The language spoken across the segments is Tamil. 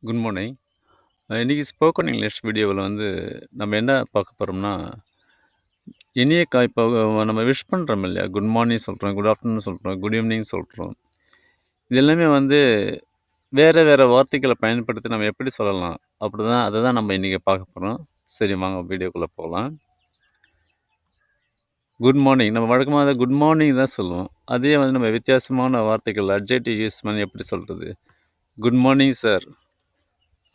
Good morning. இன்றைக்கி ஸ்போக்கன் இங்கிலீஷ் வீடியோவில் வந்து நம்ம என்ன பார்க்க போகிறோம்னா, இப்போ நம்ம விஷ் பண்ணுறோம் இல்லையா, குட் மார்னிங் சொல்கிறோம், குட் ஆஃப்டர்நூன் சொல்கிறோம், குட் ஈவினிங் சொல்கிறோம். இது எல்லாமே வந்து வேறு வேறு வார்த்தைகளை பயன்படுத்தி நம்ம எப்படி சொல்லலாம் அதை தான் நம்ம இன்றைக்கி பார்க்க போகிறோம். சரி, வாங்க வீடியோக்குள்ளே போகலாம். குட் மார்னிங் நம்ம வழக்கமாக குட் மார்னிங் தான் சொல்லுவோம். அதே வந்து நம்ம வித்தியாசமான வார்த்தைகள் அட்ஜெக்டிவ் யூஸ் பண்ணி எப்படி சொல்கிறது, குட் மார்னிங் சார்,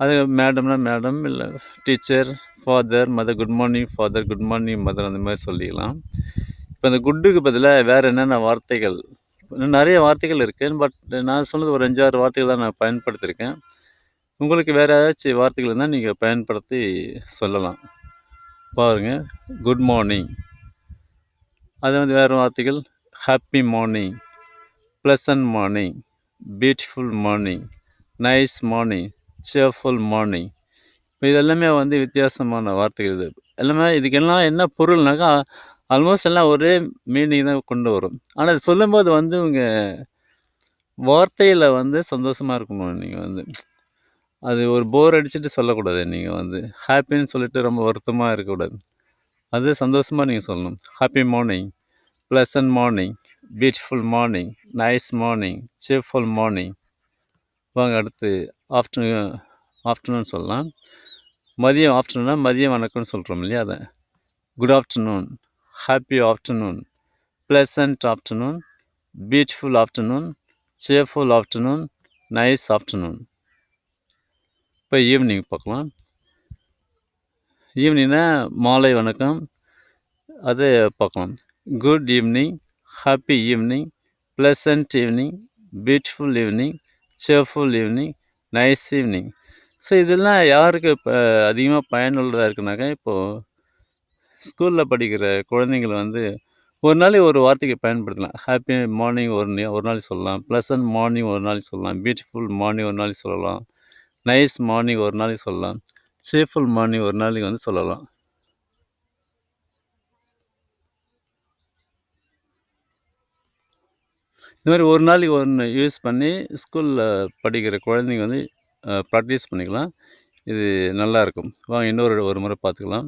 அது மேடம்னா மேடம், இல்லை teacher, father, mother, good morning father, good morning mother, அந்த மாதிரி சொல்லிக்கலாம். இப்போ அந்த குட்டுக்கு பதிலாக வேறு என்னென்ன வார்த்தைகள், இன்னும் நிறைய வார்த்தைகள் இருக்குது. பட் நான் சொன்னது ஒரு 5-6 வார்த்தைகள் தான் நான் பயன்படுத்தியிருக்கேன். உங்களுக்கு வேறு ஏதாச்சும் வார்த்தைகள் இருந்தால் நீங்கள் பயன்படுத்தி சொல்லலாம். பாருங்கள், குட் மார்னிங், அது வந்து வேறு வார்த்தைகள் happy morning, pleasant morning, beautiful morning, nice morning, cheerful morning. இப்போ இதெல்லாமே வந்து வித்தியாசமான வார்த்தைகள். இது எல்லாமே இதுக்கெல்லாம் என்ன பொருள்னாக்கா ஆல்மோஸ்ட் எல்லாம் ஒரே மீனிங் தான் கொண்டு வரும். ஆனால் அது சொல்லும்போது வந்து உங்கள் வார்த்தையில் வந்து சந்தோஷமாக இருக்கணும். நீங்கள் வந்து அது ஒரு போர் அடிச்சுட்டு சொல்லக்கூடாது. நீங்கள் வந்து ஹாப்பின்னு சொல்லிட்டு ரொம்ப வருத்தமாக இருக்கக்கூடாது. அது சந்தோஷமாக நீங்கள் சொல்லணும். Happy morning, pleasant morning, beautiful morning, nice morning, cheerful morning. வாங்க அடுத்து ஆஃப்டர்நூன் சொல்லலாம். மதியம் ஆஃப்டர்நூன்னா மதியம் வணக்கம்னு சொல்கிறோம் இல்லையா, அதை good afternoon, happy afternoon, pleasant afternoon, beautiful afternoon, cheerful afternoon, nice afternoon. இப்போ ஈவினிங் பார்க்கலாம். ஈவினிங்னா மாலை வணக்கம், அதை பார்க்கலாம். Good evening, happy evening, pleasant evening, beautiful evening, cheerful evening, nice evening. So இதெல்லாம் யாருக்கு இப்போ அதிகமாக பயனுள்ளதாக இருக்குனாக்கா, இப்போது ஸ்கூலில் படிக்கிற குழந்தைங்கள் வந்து ஒரு நாளைக்கு ஒரு வார்த்தைக்கு பயன்படுத்தலாம். ஹாப்பி மார்னிங் ஒரு நாளைக்கு சொல்லலாம், ப்ளசன்ட் மார்னிங் ஒரு நாளைக்கு சொல்லலாம், பியூட்டிஃபுல் மார்னிங் ஒரு நாளைக்கு சொல்லலாம், நைஸ் மார்னிங் ஒரு நாளைக்கு சொல்லலாம், சேர்ஃபுல் மார்னிங் ஒரு நாளைக்கு வந்து சொல்லலாம். இந்த மாதிரி ஒரு நாளைக்கு ஒன்று யூஸ் பண்ணி ஸ்கூலில் படிக்கிற குழந்தைங்க வந்து ப்ராக்டிஸ் பண்ணிக்கலாம். இது நல்லாயிருக்கும். வாங்க ஒரு முறை பார்த்துக்கலாம்.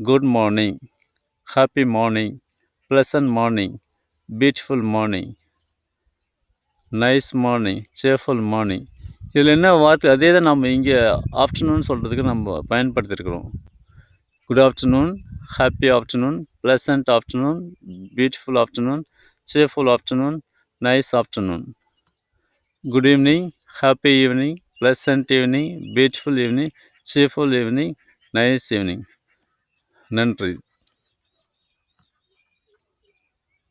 Good morning, happy morning, pleasant morning, beautiful morning, nice morning, cheerful morning. இதில் என்ன வார்த்தை அதே தான் நம்ம இங்கே ஆஃப்டர்நூன் சொல்கிறதுக்கு நம்ம பயன்படுத்தியிருக்கிறோம். Good afternoon, happy afternoon, pleasant afternoon, beautiful afternoon, cheerful afternoon, nice afternoon. Good evening, happy evening, pleasant evening, beautiful evening, cheerful evening, nice evening. நன்றி.